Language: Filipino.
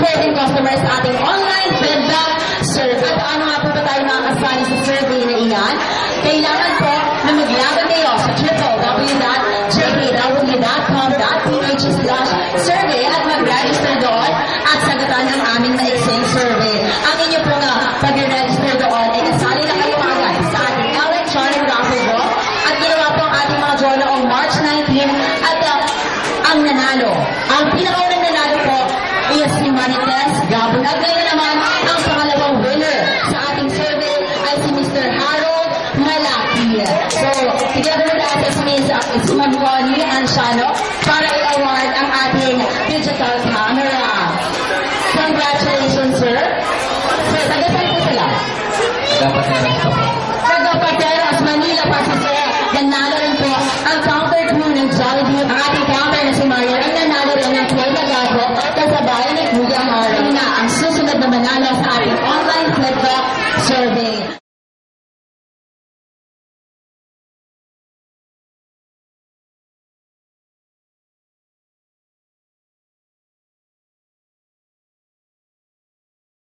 trusworthy customers sa ating online feedback survey. At paano nga po ba tayo makakasali sa survey na iyan? Kailangan po na maglaban kayo sa www.jkw.com.ph/survey at mag-register doon at sagutan ang aming maiksing survey. Ang inyo po nga pag-register doon ay kasali na kayo agad sa ating electronic raffle draw at ginawa po ang ating mga draw noong March 19 at ang nanalo. Ang pinakaunang nanalo po ay si Manites Gabon. At ngayon naman, ang pangalawang winner sa ating survey ay si Mr. Harold Malaki. So, together with us is Ms. Ma'am Connie Anciano para i-award ang ating digital camera. Congratulations, sir. Sir, taga-saan po sila? Taga-Pateros, Manila pa si sir. Nanalo rin po ang counter crew ng Jollibee. Ang ating counter na si Mario ay nanalo rin ng Kuya Gagapo kasabayan ni Kuya Maro na ang susunod na manalo sa ating online feedback survey.